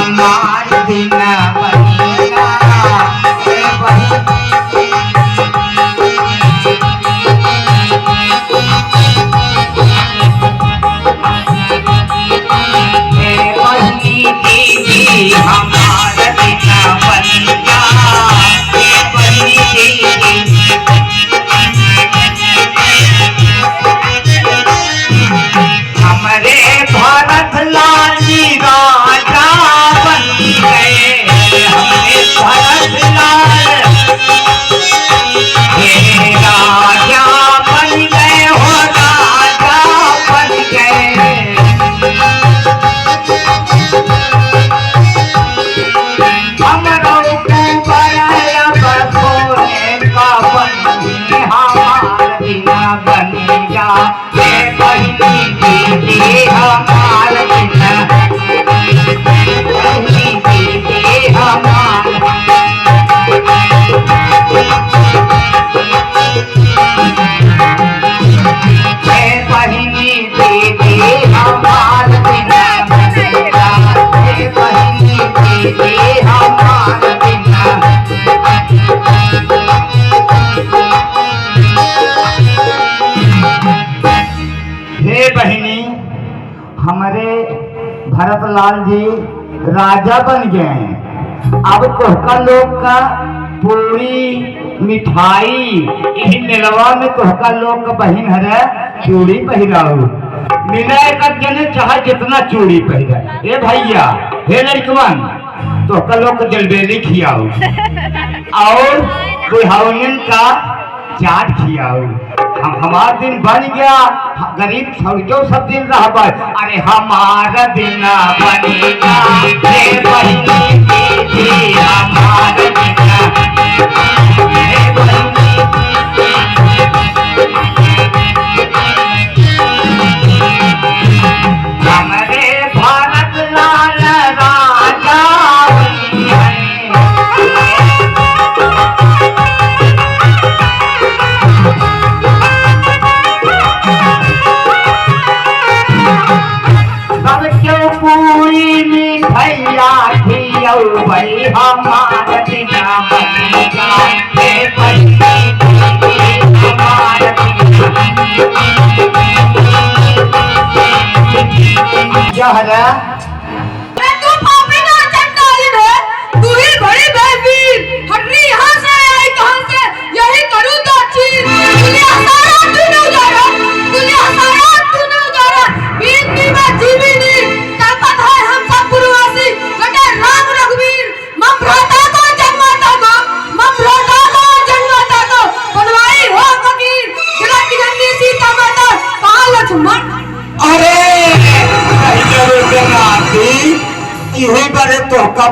हमार दिन बनेगा हे बहिनी दीदी हमार दिन बनेगा हे बहिनी दीदी हमारे भारत लाल जी राजा बन गए हमारे भारत लाल राजा बन गए हो राजा बन गए हमरों को बड़ा बसोने का बनी हमार बिना बनेगा हे बहिनी दीदी हमार बिना बहिनी दीदी हमार हे बहिनी दीदी हमार बिना बनेगा हे बहिनी दीदी हमार बिना हे बहिनी हमारे भरतलाल जी राजा बन गए हैं। अब कोहका लोग का पूरी मिठाई इन मेलवा में कोहका लोग का बहिन हरे चूड़ी पहिराऊ मिले का जने चाहे जितना चूड़ी पहिरा ए भैया हे लड़कवन तो का लोग का जलबेली खियाऊ और बुढ़ाउन का चाट खियाऊ हमार दिन बन गया गरीब जो सब दिन रह अरे हमारा दिन बनेगा हे बहिनी दीदी हमारा दिन हे बहिनी हमारे भारत लाल राजा पूरी मिठाइया खियाऊ भाई हमार दिन बनेगा हे बहिनी दीदी हमार जहरा मैं तो पापी ना चंडाली है तू ही बड़ी बेबी हटनी यहाँ से आई कहाँ से यही करूँ तो चीज तुझे हसाया तू नहीं उजारा तुझे हसाया तू नहीं उजारा इतनी बात जीवी नहीं तड़पत है हम सब पूर्ववासी बेटे राम रघुवीर ममभ्राता को जन्माता को ममभ्राता को जन्माता को बनवाई हो फकीर जगत की जननी सीता माता कहाँ लक्ष्मण अरे यही बड़े तो का